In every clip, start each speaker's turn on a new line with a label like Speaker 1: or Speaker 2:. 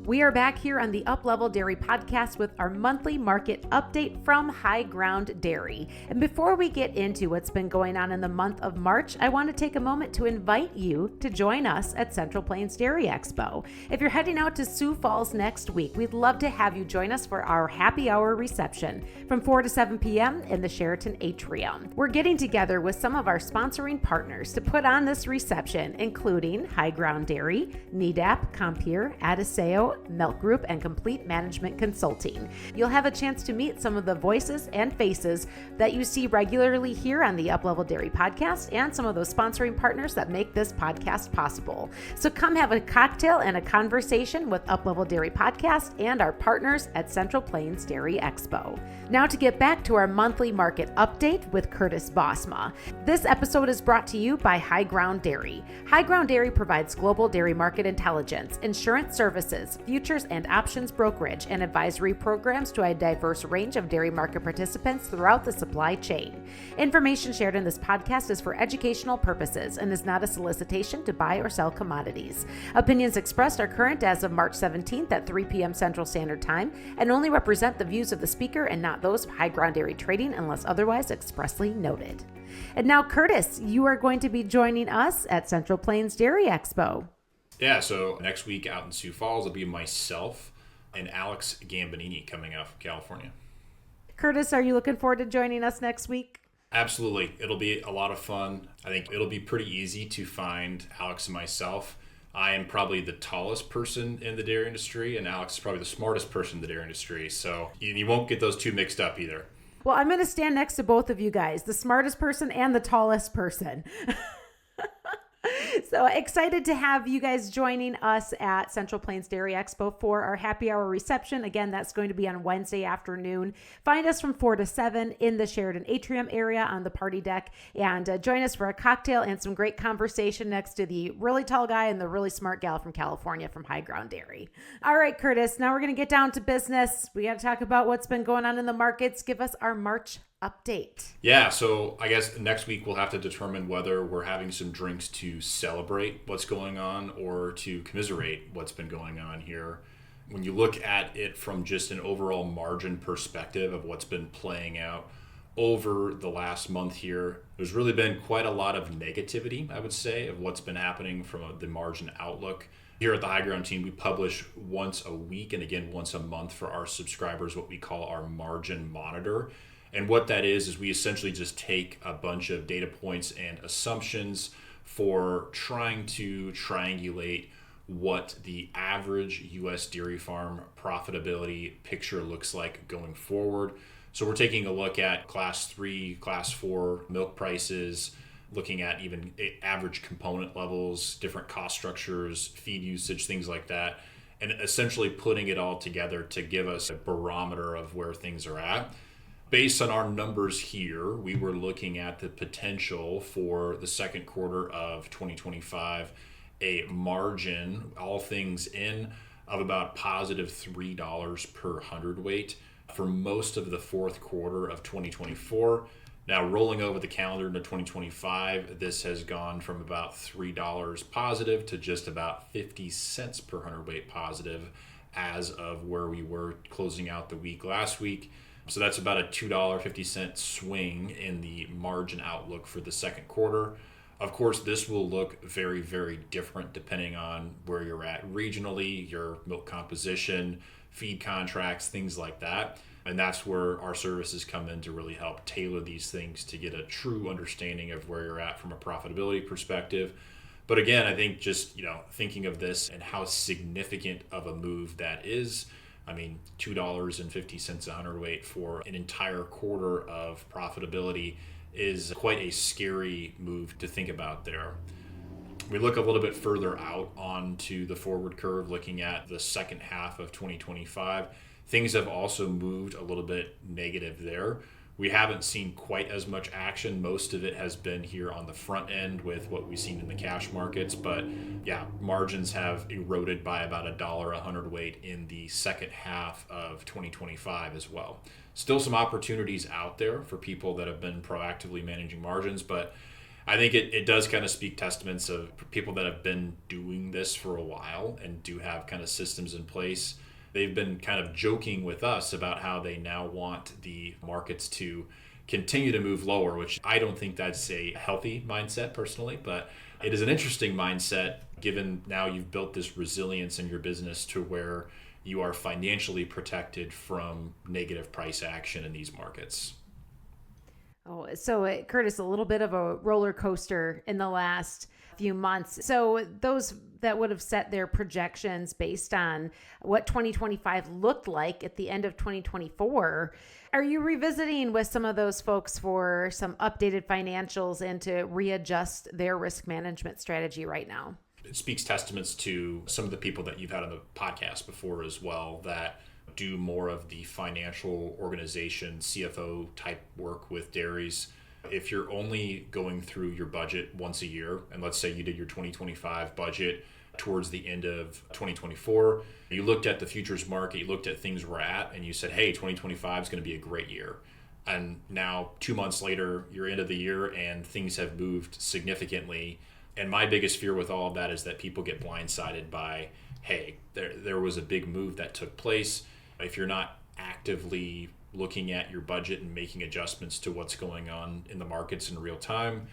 Speaker 1: We are back here on the Uplevel Dairy Podcast with our monthly market update from HighGround Dairy. And before we get into what's been going on in the month of March, I want to take a moment to invite you to join us at Central Plains Dairy Expo. If you're heading out to Sioux Falls next week, we'd love to have you join us for our happy hour reception from 4 to 7 p.m. in the Sheraton Atrium. We're getting together with some of our sponsoring partners to put on this reception, including HighGround Dairy, Nedap, Compeer, Adisseo, Milc Group, and Complete Management Consulting. You'll have a chance to meet some of the voices and faces that you see regularly here on the Uplevel Dairy Podcast and some of those sponsoring partners that make this podcast possible. So come have a cocktail and a conversation with Uplevel Dairy Podcast and our partners at Central Plains Dairy Expo. Now to get back to our monthly market update with Curtis Bosma. This episode is brought to you by HighGround Dairy. HighGround Dairy provides global dairy market intelligence, insurance services, futures and options brokerage, and advisory programs to a diverse range of dairy market participants throughout the supply chain. Information shared in this podcast is for educational purposes and is not a solicitation to buy or sell commodities. Opinions expressed are current as of March 17th at 3 p.m. Central Standard Time and only represent the views of the speaker and not those of HighGround Dairy Trading unless otherwise expressly noted. And now, Curtis, you are going to be joining us at Central Plains Dairy Expo.
Speaker 2: Yeah, so next week out in Sioux Falls, it'll be myself and Alex Gambonini coming out from California.
Speaker 1: Curtis, are you looking forward to joining us next week?
Speaker 2: Absolutely. It'll be a lot of fun. I think it'll be pretty easy to find Alex and myself. I am probably the tallest person in the dairy industry, and Alex is probably the smartest person in the dairy industry. So you won't get those two mixed up either.
Speaker 1: Well, I'm going to stand next to both of you guys, the smartest person and the tallest person. So excited to have you guys joining us at Central Plains Dairy Expo for our happy hour reception. Again, that's going to be on Wednesday afternoon. Find us from 4 to 7 in the Sheraton Atrium area on the party deck and join us for a cocktail and some great conversation next to the really tall guy and the really smart gal from California from HighGround Dairy. All right, Curtis, now we're going to get down to business. We got to talk about what's been going on in the markets. Give us our March update.
Speaker 2: Yeah, so I guess next week we'll have to determine whether we're having some drinks to celebrate what's going on or to commiserate what's been going on here. When you look at it from just an overall margin perspective of what's been playing out over the last month here, there's really been quite a lot of negativity, I would say, of what's been happening from the margin outlook. Here at the HighGround team, we publish once a week and again once a month for our subscribers what we call our margin monitor. And what that is we essentially just take a bunch of data points and assumptions for trying to triangulate what the average U.S. dairy farm profitability picture looks like going forward. So we're taking a look at class 3, class 4 milk prices, looking at even average component levels, different cost structures, feed usage, things like that, and essentially putting it all together to give us a barometer of where things are at. Based on our numbers here, we were looking at the potential for the second quarter of 2025, a margin, all things in, of about positive $3 per hundredweight for most of the fourth quarter of 2024. Now, rolling over the calendar into 2025, this has gone from about $3 positive to just about 50 cents per hundredweight positive as of where we were closing out the week last week. So that's about a $2.50 swing in the margin outlook for the second quarter. Of course, this will look very, very different depending on where you're at regionally, your milk composition, feed contracts, things like that. And that's where our services come in to really help tailor these things to get a true understanding of where you're at from a profitability perspective. But again, I think just, thinking of this and how significant of a move that is. I mean, $2.50 a hundredweight for an entire quarter of profitability is quite a scary move to think about there. We look a little bit further out onto the forward curve, looking at the second half of 2025. Things have also moved a little bit negative there. We haven't seen quite as much action. Most of it has been here on the front end with what we've seen in the cash markets. But yeah, margins have eroded by about $1 a hundredweight in the second half of 2025 as well. Still some opportunities out there for people that have been proactively managing margins, but I think it does kind of speak testaments of people that have been doing this for a while and do have kind of systems in place. They've been kind of joking with us about how they now want the markets to continue to move lower, which I don't think that's a healthy mindset personally, but it is an interesting mindset given now you've built this resilience in your business to where you are financially protected from negative price action in these markets.
Speaker 1: Oh, so Curtis, a little bit of a roller coaster in the last few months. So those that would have set their projections based on what 2025 looked like at the end of 2024, are you revisiting with some of those folks for some updated financials and to readjust their risk management strategy right now?
Speaker 2: It speaks testaments to some of the people that you've had on the podcast before as well that do more of the financial organization, CFO type work with dairies. If you're only going through your budget once a year, and let's say you did your 2025 budget towards the end of 2024, you looked at the futures market, you looked at things we're at, and you said, hey, 2025 is going to be a great year. And now 2 months later, you're end of the year and things have moved significantly. And my biggest fear with all of that is that people get blindsided by, hey, there was a big move that took place. If you're not actively looking at your budget and making adjustments to what's going on in the markets in real time,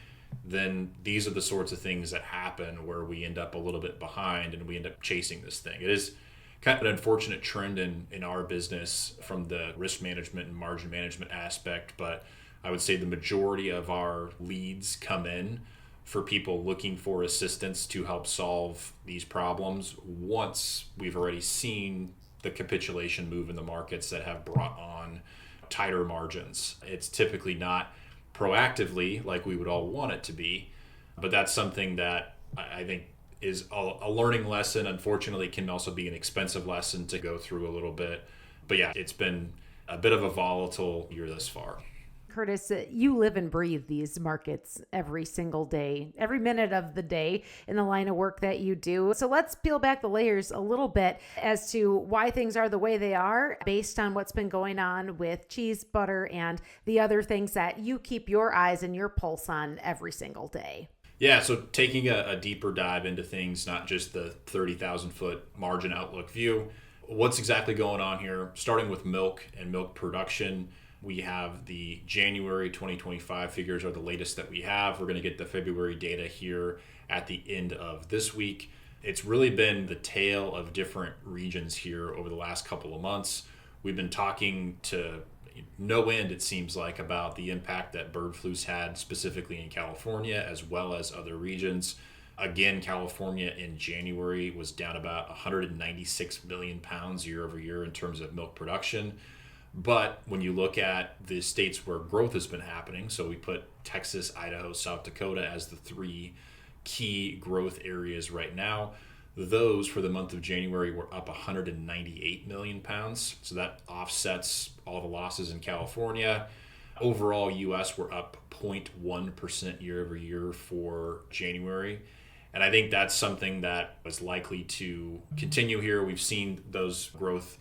Speaker 2: then these are the sorts of things that happen where we end up a little bit behind and we end up chasing this thing. It is kind of an unfortunate trend in our business from the risk management and margin management aspect, but I would say the majority of our leads come in for people looking for assistance to help solve these problems once we've already seen the capitulation move in the markets that have brought on tighter margins. It's typically not proactively like we would all want it to be, but that's something that I think is a learning lesson. Unfortunately, it can also be an expensive lesson to go through a little bit. But yeah, it's been a bit of a volatile year thus far.
Speaker 1: Curtis, you live and breathe these markets every single day, every minute of the day in the line of work that you do. So let's peel back the layers a little bit as to why things are the way they are based on what's been going on with cheese, butter, and the other things that you keep your eyes and your pulse on every single day.
Speaker 2: Yeah, so taking a deeper dive into things, not just the 30,000 foot margin outlook view, what's exactly going on here, starting with milk and milk production. We have the January 2025 figures are the latest that we have. We're going to get the February data here at the end of this week. It's really been the tale of different regions here over the last couple of months. We've been talking to no end, it seems like, about the impact that bird flu's had specifically in California as well as other regions. Again, California in January was down about 196 million pounds year over year in terms of milk production. But when you look at the states where growth has been happening, so we put Texas, Idaho, South Dakota as the three key growth areas right now, those for the month of January were up 198 million pounds. So that offsets all the losses in California. Overall, US were up 0.1% year over year for January. And I think that's something that is likely to continue here. We've seen those growth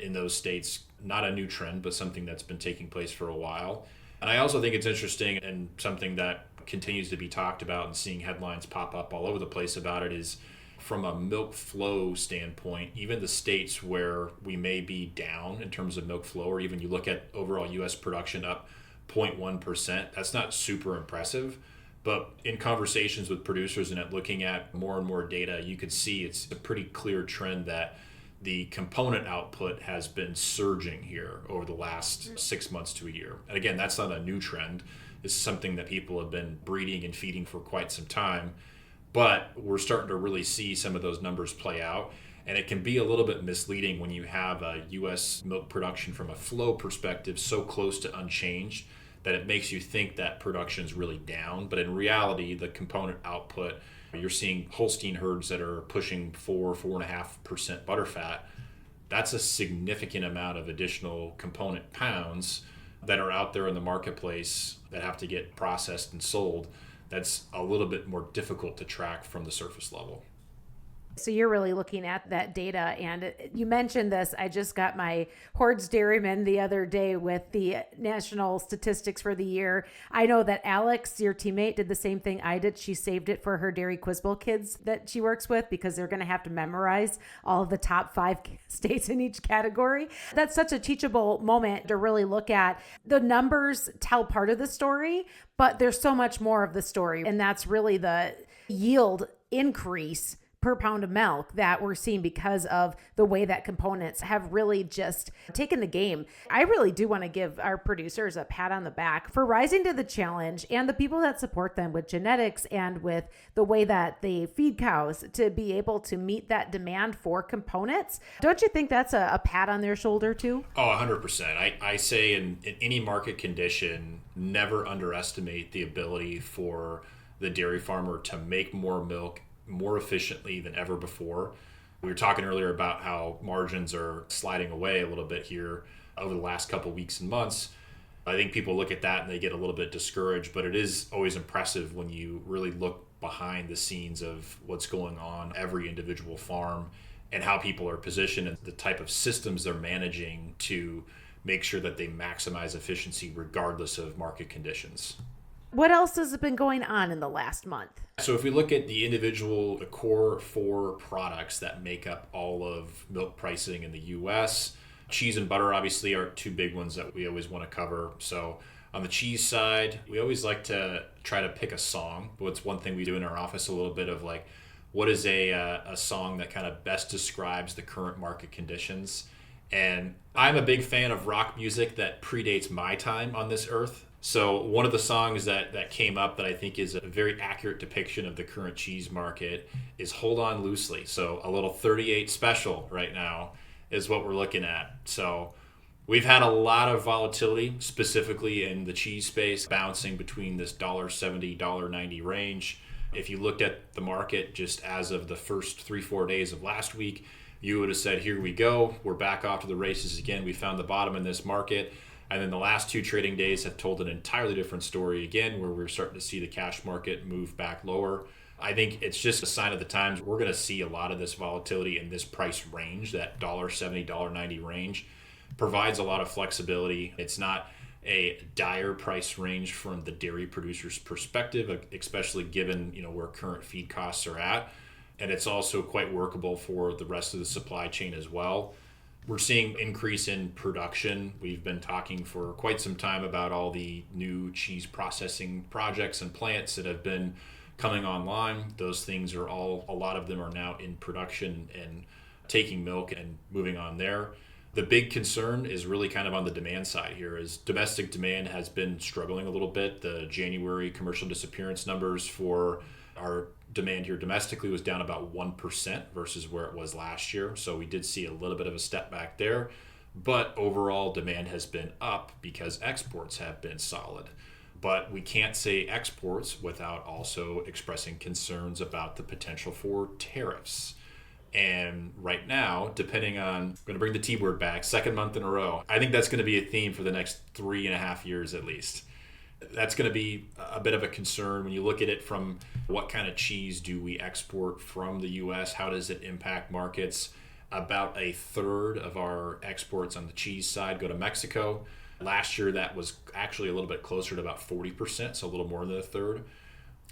Speaker 2: in those states, not a new trend, but something that's been taking place for a while. And I also think it's interesting and something that continues to be talked about and seeing headlines pop up all over the place about it is from a milk flow standpoint, even the states where we may be down in terms of milk flow, or even you look at overall U.S. production up 0.1%, that's not super impressive. But in conversations with producers and at looking at more and more data, you could see it's a pretty clear trend that the component output has been surging here over the last 6 months to a year. And again, that's not a new trend. This is something that people have been breeding and feeding for quite some time. But we're starting to really see some of those numbers play out. And it can be a little bit misleading when you have a U.S. milk production from a flow perspective so close to unchanged that it makes you think that production's really down. But in reality, the component output, you're seeing Holstein herds that are pushing 4.5% butterfat. That's a significant amount of additional component pounds that are out there in the marketplace that have to get processed and sold. That's a little bit more difficult to track from the surface level.
Speaker 1: So you're really looking at that data. And you mentioned this. I just got my Hordes Dairyman the other day with the national statistics for the year. I know that Alex, your teammate, did the same thing I did. She saved it for her Dairy Quiz Bowl kids that she works with because they're going to have to memorize all of the top 5 states in each category. That's such a teachable moment to really look at. The numbers tell part of the story, but there's so much more of the story. And that's really the yield increase per pound of milk that we're seeing because of the way that components have really just taken the game. I really do want to give our producers a pat on the back for rising to the challenge, and the people that support them with genetics and with the way that they feed cows to be able to meet that demand for components. Don't you think that's a pat on their shoulder too?
Speaker 2: Oh, 100%. I say in any market condition, never underestimate the ability for the dairy farmer to make more milk more efficiently than ever before. We were talking earlier about how margins are sliding away a little bit here over the last couple of weeks and months. I think people look at that and they get a little bit discouraged, but it is always impressive when you really look behind the scenes of what's going on every individual farm and how people are positioned and the type of systems they're managing to make sure that they maximize efficiency regardless of market conditions.
Speaker 1: What else has been going on in the last month?
Speaker 2: So if we look at the core 4 products that make up all of milk pricing in the U.S., cheese and butter obviously are 2 big ones that we always want to cover. So on the cheese side, we always like to try to pick a song. What's one thing we do in our office, a little bit of like, what is a song that kind of best describes the current market conditions? And I'm a big fan of rock music that predates my time on this earth. So one of the songs that came up that I think is a very accurate depiction of the current cheese market is Hold On Loosely. So a little 38 special right now is what we're looking at. So we've had a lot of volatility, specifically in the cheese space, bouncing between this $1.70, $1.90 range. If you looked at the market just as of the first 3-4 days of last week, you would have said, here we go. We're back off to the races again. We found the bottom in this market. And then the last 2 trading days have told an entirely different story again, where we're starting to see the cash market move back lower. I think it's just a sign of the times. We're going to see a lot of this volatility in this price range, that $1.70, $1.90 range provides a lot of flexibility. It's not a dire price range from the dairy producer's perspective, especially given where current feed costs are at. And it's also quite workable for the rest of the supply chain as well. We're seeing increase in production. We've been talking for quite some time about all the new cheese processing projects and plants that have been coming online. Those things are a lot of them are now in production and taking milk and moving on there. The big concern is really kind of on the demand side here, is domestic demand has been struggling a little bit. The January commercial disappearance numbers for our demand here domestically was down about 1% versus where it was last year. So we did see a little bit of a step back there, but overall demand has been up because exports have been solid. But we can't say exports without also expressing concerns about the potential for tariffs. And right now, depending on, I'm going to bring the T word back, 2nd month in a row, I think that's going to be a theme for the next 3.5 years at least. That's going to be a bit of a concern when you look at it from what kind of cheese do we export from the U.S., how does it impact markets. About 1/3 of our exports on the cheese side go to Mexico. Last year that was actually a little bit closer to about 40%, so a little more than 1/3.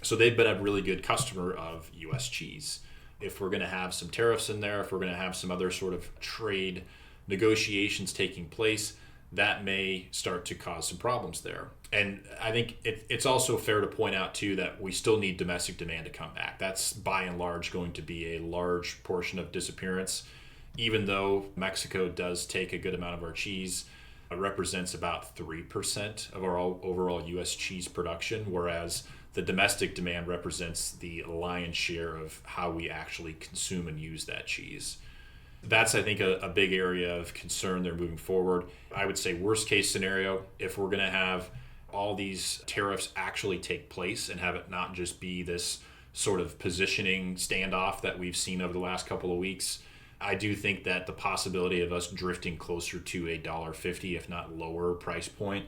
Speaker 2: So they've been a really good customer of U.S. cheese. If we're going to have some tariffs in there, if we're going to have some other sort of trade negotiations taking place, that may start to cause some problems there. And I think it's also fair to point out, too, that we still need domestic demand to come back. That's by and large going to be a large portion of disappearance. Even though Mexico does take a good amount of our cheese, it represents about 3% of our overall U.S. cheese production, whereas the domestic demand represents the lion's share of how we actually consume and use that cheese. That's, I think, a big area of concern there moving forward. I would say worst case scenario, if we're going to have all these tariffs actually take place and have it not just be this sort of positioning standoff that we've seen over the last couple of weeks, I do think that the possibility of us drifting closer to $1.50, if not lower price point,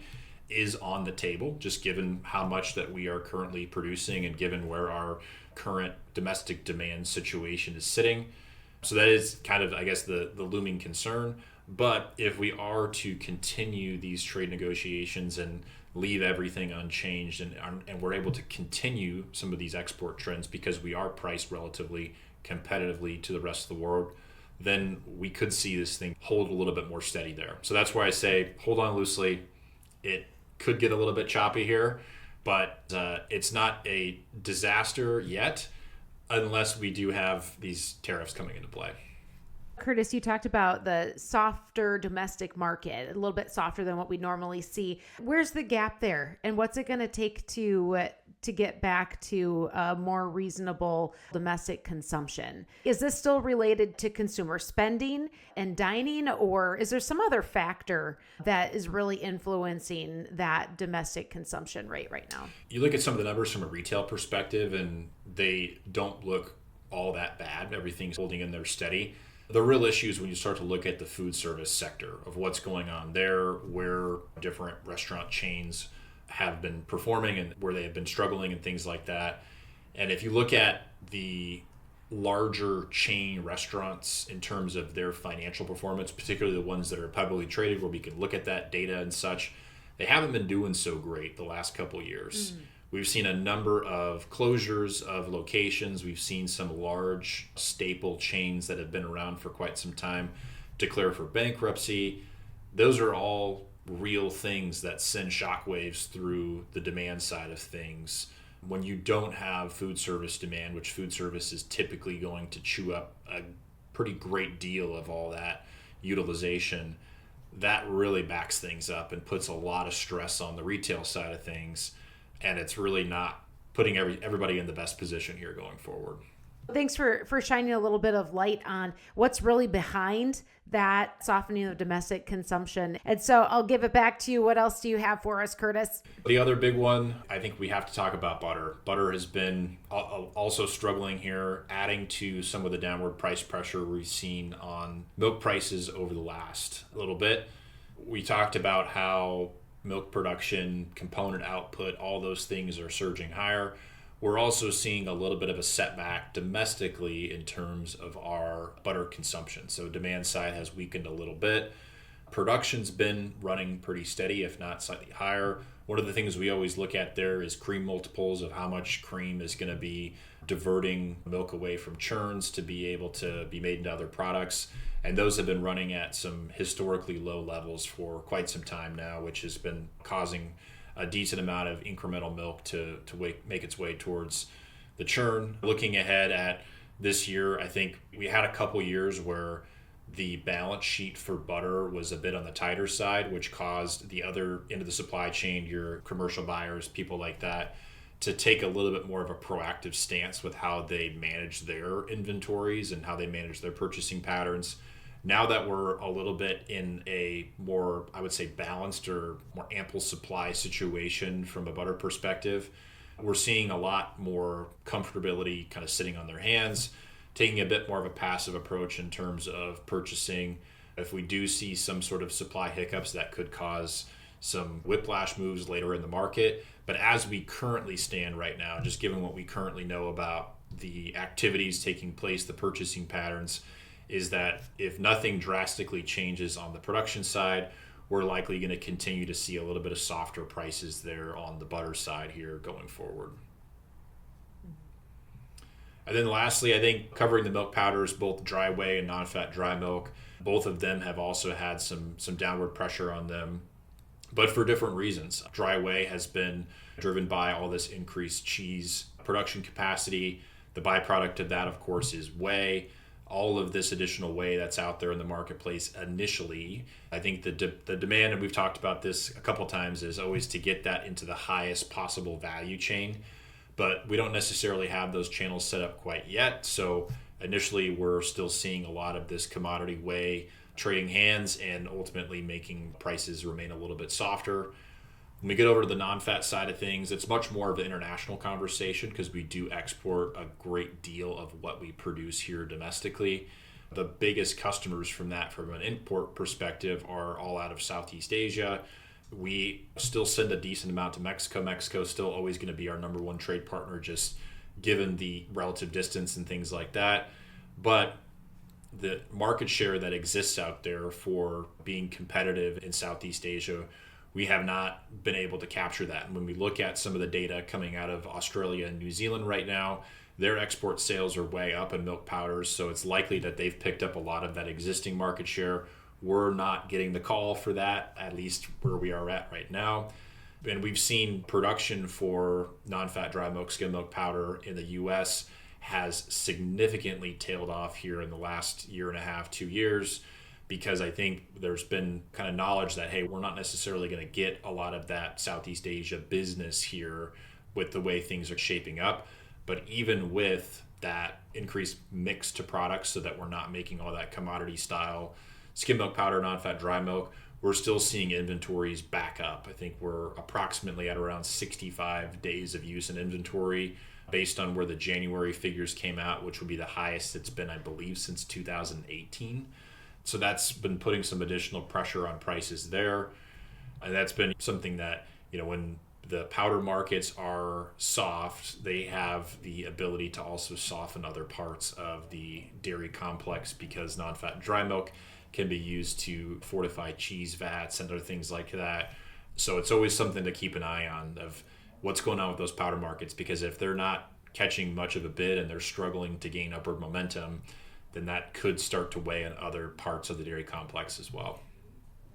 Speaker 2: is on the table, just given how much that we are currently producing and given where our current domestic demand situation is sitting. So that is kind of, I guess, the looming concern. But if we are to continue these trade negotiations and leave everything unchanged and we're able to continue some of these export trends because we are priced relatively competitively to the rest of the world, then we could see this thing hold a little bit more steady there. So that's why I say hold on loosely. It could get a little bit choppy here, but it's not a disaster yet unless we do have these tariffs coming into play.
Speaker 1: Curtis, you talked about the softer domestic market, a little bit softer than what we normally see. Where's the gap there? And what's it going to take to get back to a more reasonable domestic consumption? Is this still related to consumer spending and dining, or is there some other factor that is really influencing that domestic consumption rate right now?
Speaker 2: You look at some of the numbers from a retail perspective, and they don't look all that bad. Everything's holding in there steady. The real issue is when you start to look at the food service sector of what's going on there, where different restaurant chains have been performing and where they have been struggling and things like that. And if you look at the larger chain restaurants in terms of their financial performance, particularly the ones that are publicly traded where we can look at that data and such, they haven't been doing so great the last couple of years. We've seen a number of closures of locations. We've seen some large staple chains that have been around for quite some time declare for bankruptcy. Those are all real things that send shockwaves through the demand side of things. When you don't have food service demand, which food service is typically going to chew up a pretty great deal of all that utilization, that really backs things up and puts a lot of stress on the retail side of things. And it's really not putting everybody in the best position here going forward.
Speaker 1: Thanks for shining a little bit of light on what's really behind that softening of domestic consumption. And so I'll give it back to you. What else do you have for us, Curtis?
Speaker 2: The other big one, I think we have to talk about butter. Butter has been also struggling here, adding to some of the downward price pressure we've seen on milk prices over the last little bit. We talked about how milk production, component output, all those things are surging higher. We're also seeing a little bit of a setback domestically in terms of our butter consumption. So demand side has weakened a little bit. Production's been running pretty steady, if not slightly higher. One of the things we always look at there is cream multiples of how much cream is going to be diverting milk away from churns to be able to be made into other products. And those have been running at some historically low levels for quite some time now, which has been causing a decent amount of incremental milk to make its way towards the churn. Looking ahead at this year, I think we had a couple years where the balance sheet for butter was a bit on the tighter side, which caused the other end of the supply chain, your commercial buyers, people like that, to take a little bit more of a proactive stance with how they manage their inventories and how they manage their purchasing patterns. Now that we're a little bit in a more, I would say, balanced or more ample supply situation from a butter perspective, we're seeing a lot more comfortability kind of sitting on their hands, taking a bit more of a passive approach in terms of purchasing. If we do see some sort of supply hiccups, that could cause some whiplash moves later in the market. But as we currently stand right now, just given what we currently know about the activities taking place, the purchasing patterns, is that if nothing drastically changes on the production side, we're likely going to continue to see a little bit of softer prices there on the butter side here going forward. And then lastly, I think covering the milk powders, both dry whey and non-fat dry milk, both of them have also had some downward pressure on them, but for different reasons. Dry whey has been driven by all this increased cheese production capacity. The byproduct of that, of course, is whey. All of this additional whey that's out there in the marketplace initially, I think the demand, and we've talked about this a couple times, is always to get that into the highest possible value chain. But we don't necessarily have those channels set up quite yet. So initially, we're still seeing a lot of this commodity whey trading hands and ultimately making prices remain a little bit softer. When we get over to the non-fat side of things, it's much more of an international conversation because we do export a great deal of what we produce here domestically. The biggest customers from that, from an import perspective, are all out of Southeast Asia. We still send a decent amount to Mexico. Mexico is still always going to be our number one trade partner, just given the relative distance and things like that. But the market share that exists out there for being competitive in Southeast Asia, we have not been able to capture that. And when we look at some of the data coming out of Australia and New Zealand right now, their export sales are way up in milk powders. So it's likely that they've picked up a lot of that existing market share. We're not getting the call for that, at least where we are at right now. And we've seen production for non-fat dry milk, skim milk powder in the U.S. has significantly tailed off here in the last year and a half, 2 years, because I think there's been kind of knowledge that, hey, we're not necessarily going to get a lot of that Southeast Asia business here with the way things are shaping up. But even with that increased mix to products so that we're not making all that commodity style skim milk powder, non-fat dry milk, we're still seeing inventories back up. I think we're approximately at around 65 days of use in inventory based on where the January figures came out, which would be the highest it's been, I believe, since 2018. So that's been putting some additional pressure on prices there. And that's been something that, when the powder markets are soft, they have the ability to also soften other parts of the dairy complex, because non-fat dry milk can be used to fortify cheese vats and other things like that. So it's always something to keep an eye on of what's going on with those powder markets, because if they're not catching much of a bid and they're struggling to gain upward momentum, then that could start to weigh on other parts of the dairy complex as well.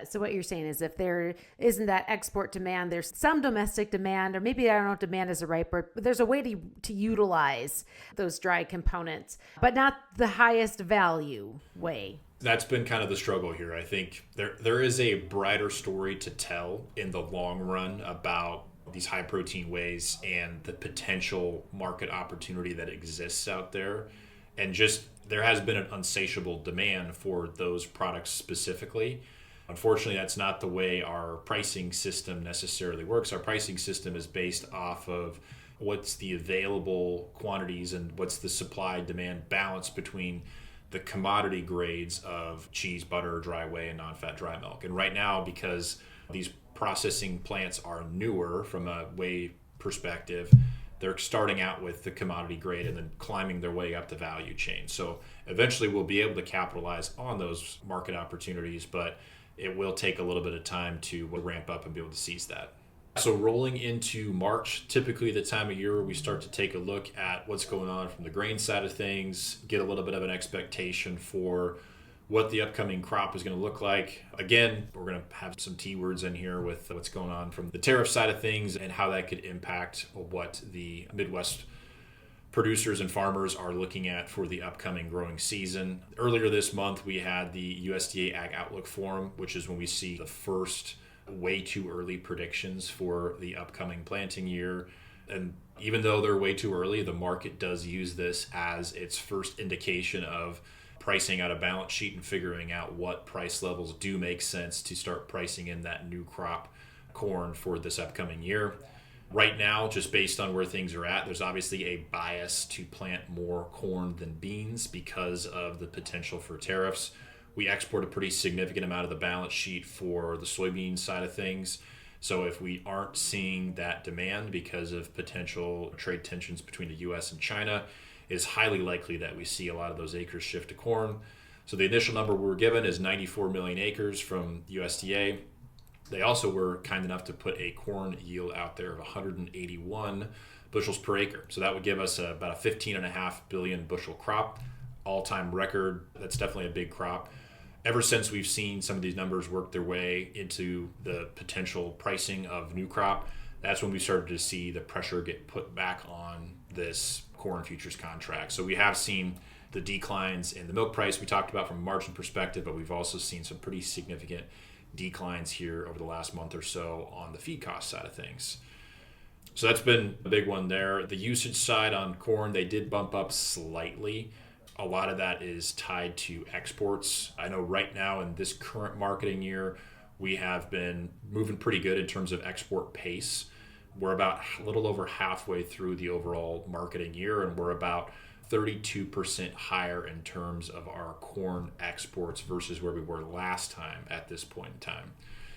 Speaker 1: So what you're saying is if there isn't that export demand, there's some domestic demand, or maybe I don't know if demand is the right word, but there's a way to utilize those dry components, but not the highest value way.
Speaker 2: That's been kind of the struggle here. I think there is a brighter story to tell in the long run about these high protein wheys and the potential market opportunity that exists out there. And just there has been an insatiable demand for those products specifically. Unfortunately, that's not the way our pricing system necessarily works. Our pricing system is based off of what's the available quantities and what's the supply-demand balance between the commodity grades of cheese, butter, dry whey, and non-fat dry milk. And right now, because these processing plants are newer from a whey perspective, they're starting out with the commodity grade and then climbing their way up the value chain. So eventually we'll be able to capitalize on those market opportunities, but it will take a little bit of time to ramp up and be able to seize that. So rolling into March, typically the time of year where we start to take a look at what's going on from the grain side of things, get a little bit of an expectation for what the upcoming crop is going to look like. Again, we're going to have some T words in here with what's going on from the tariff side of things and how that could impact what the Midwest producers and farmers are looking at for the upcoming growing season. Earlier this month, we had the USDA Ag Outlook Forum, which is when we see the first way too early predictions for the upcoming planting year. And even though they're way too early, the market does use this as its first indication of pricing out a balance sheet and figuring out what price levels do make sense to start pricing in that new crop corn for this upcoming year. Right now, just based on where things are at, there's obviously a bias to plant more corn than beans because of the potential for tariffs. We export a pretty significant amount of the balance sheet for the soybean side of things. So if we aren't seeing that demand because of potential trade tensions between the U.S. and China, it's highly likely that we see a lot of those acres shift to corn. So the initial number we were given is 94 million acres from USDA. They also were kind enough to put a corn yield out there of 181 bushels per acre. So that would give us about a 15.5 billion bushel crop, all-time record. That's definitely a big crop. Ever since we've seen some of these numbers work their way into the potential pricing of new crop, that's when we started to see the pressure get put back on this corn futures contract. So we have seen the declines in the milk price we talked about from a margin perspective, but we've also seen some pretty significant declines here over the last month or so on the feed cost side of things. So that's been a big one there. The usage side on corn, they did bump up slightly. A lot of that is tied to exports. I know right now in this current marketing year, we have been moving pretty good in terms of export pace. We're about a little over halfway through the overall marketing year, and we're about 32% higher in terms of our corn exports versus where we were last time at this point in time.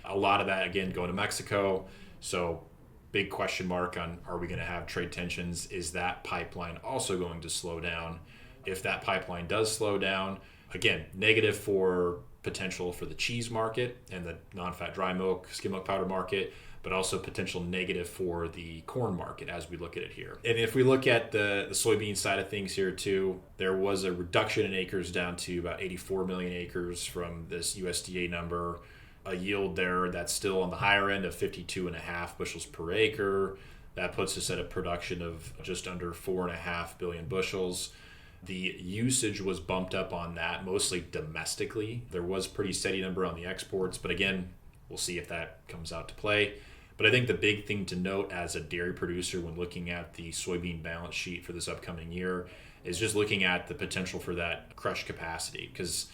Speaker 2: A lot of that, again, going to Mexico. So big question mark on, are we going to have trade tensions? Is that pipeline also going to slow down? If that pipeline does slow down, again, negative for potential for the cheese market and the non-fat dry milk, skim milk powder market, but also potential negative for the corn market as we look at it here. And if we look at the soybean side of things here too, there was a reduction in acres down to about 84 million acres from this USDA number, a yield there that's still on the higher end of 52.5 bushels per acre. That puts us at a production of just under 4.5 billion bushels. The usage was bumped up on that, mostly domestically. There was a pretty steady number on the exports, but again, we'll see if that comes out to play. But I think the big thing to note as a dairy producer when looking at the soybean balance sheet for this upcoming year is just looking at the potential for that crush capacity, because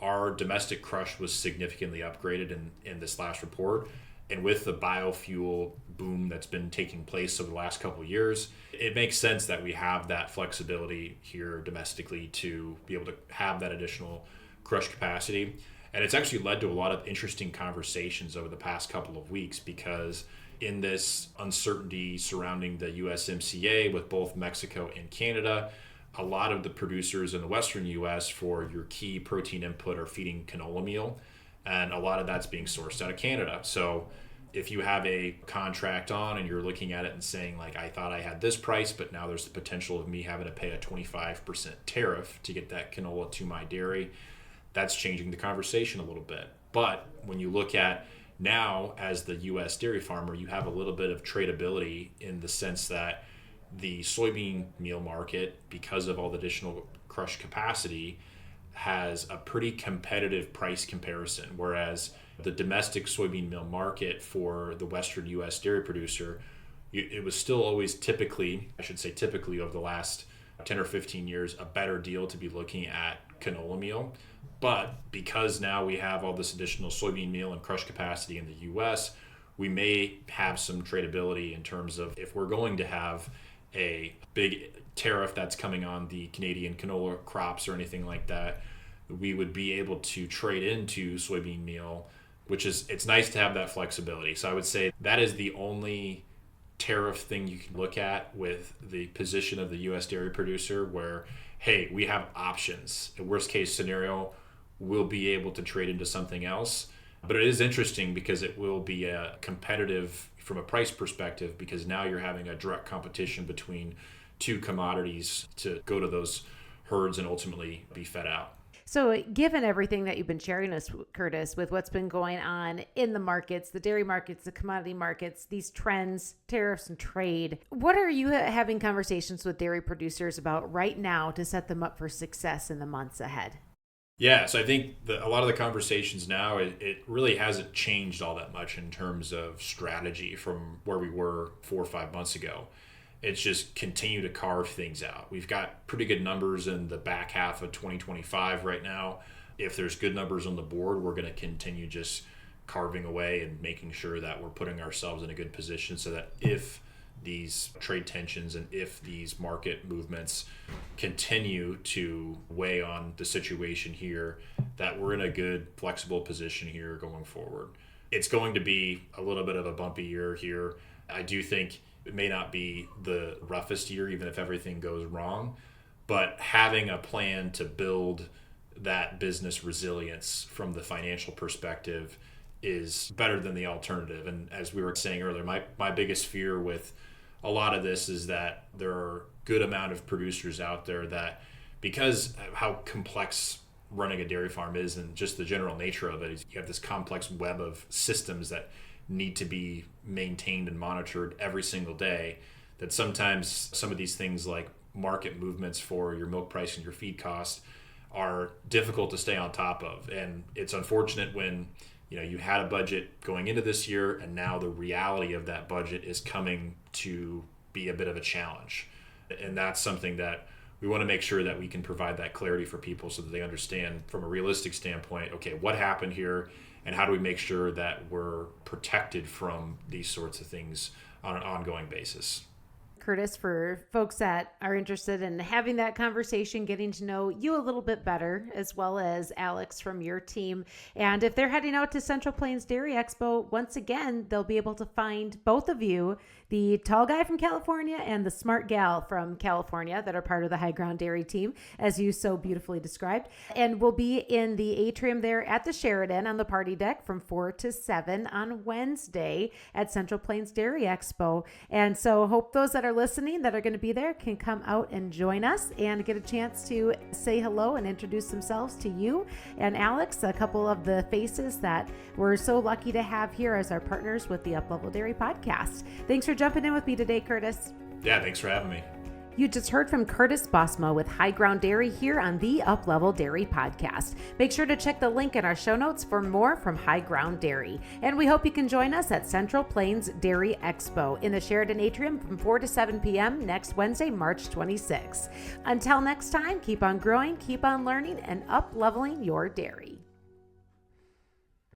Speaker 2: our domestic crush was significantly upgraded in this last report. And with the biofuel boom that's been taking place over the last couple of years, it makes sense that we have that flexibility here domestically to be able to have that additional crush capacity. And it's actually led to a lot of interesting conversations over the past couple of weeks, because in this uncertainty surrounding the USMCA with both Mexico and Canada, a lot of the producers in the Western US for your key protein input are feeding canola meal, and a lot of that's being sourced out of Canada. So if you have a contract on and you're looking at it and saying, like, I thought I had this price, but now there's the potential of me having to pay a 25% tariff to get that canola to my dairy, that's changing the conversation a little bit. But when you look at now as the U.S. dairy farmer, you have a little bit of tradability in the sense that the soybean meal market, because of all the additional crush capacity, has a pretty competitive price comparison, whereas the domestic soybean meal market for the Western U.S. dairy producer, it was still always typically over the last 10 or 15 years, a better deal to be looking at canola meal. But because now we have all this additional soybean meal and crush capacity in the U.S., we may have some tradability in terms of if we're going to have a big tariff that's coming on the Canadian canola crops or anything like that, we would be able to trade into soybean meal, which is, it's nice to have that flexibility. So I would say that is the only tariff thing you can look at with the position of the U.S. dairy producer where, hey, we have options. In worst case scenario, we'll be able to trade into something else. But it is interesting because it will be a competitive from a price perspective, because now you're having a direct competition between two commodities to go to those herds and ultimately be fed out.
Speaker 1: So given everything that you've been sharing us, Curtis, with what's been going on in the markets, the dairy markets, the commodity markets, these trends, tariffs and trade, what are you having conversations with dairy producers about right now to set them up for success in the months ahead?
Speaker 2: Yeah, so I think a lot of the conversations now, it really hasn't changed all that much in terms of strategy from where we were 4 or 5 months ago. It's just continue to carve things out. We've got pretty good numbers in the back half of 2025 right now. If there's good numbers on the board, we're going to continue just carving away and making sure that we're putting ourselves in a good position so that if these trade tensions and if these market movements continue to weigh on the situation here, that we're in a good flexible position here going forward. It's going to be a little bit of a bumpy year here. I do think it may not be the roughest year, even if everything goes wrong, but having a plan to build that business resilience from the financial perspective is better than the alternative. And as we were saying earlier, my biggest fear with a lot of this is that there are good amount of producers out there that, because of how complex running a dairy farm is and just the general nature of it, is you have this complex web of systems that need to be maintained and monitored every single day, that sometimes some of these things like market movements for your milk price and your feed costs are difficult to stay on top of. And it's unfortunate when you had a budget going into this year and now the reality of that budget is coming to be a bit of a challenge. And that's something that we want to make sure that we can provide that clarity for people so that they understand from a realistic standpoint, okay, what happened here and how do we make sure that we're protected from these sorts of things on an ongoing basis.
Speaker 1: Curtis, for folks that are interested in having that conversation, getting to know you a little bit better, as well as Alex from your team. And if they're heading out to Central Plains Dairy Expo, once again, they'll be able to find both of you, the tall guy from California and the smart gal from California that are part of the HighGround Dairy team, as you so beautifully described. And we'll be in the atrium there at the Sheraton on the party deck from 4 to 7 on Wednesday at Central Plains Dairy Expo. And so hope those that are listening that are going to be there can come out and join us and get a chance to say hello and introduce themselves to you and Alex, a couple of the faces that we're so lucky to have here as our partners with the Uplevel Dairy Podcast. Thanks for jumping in with me today, Curtis.
Speaker 2: Yeah, thanks for having me.
Speaker 1: You just heard from Curtis Bosma with HighGround Dairy here on the Uplevel Dairy Podcast. Make sure to check the link in our show notes for more from HighGround Dairy. And we hope you can join us at Central Plains Dairy Expo in the Sheraton Atrium from 4 to 7 p.m. next Wednesday, March 26. Until next time, keep on growing, keep on learning, and up-leveling your dairy.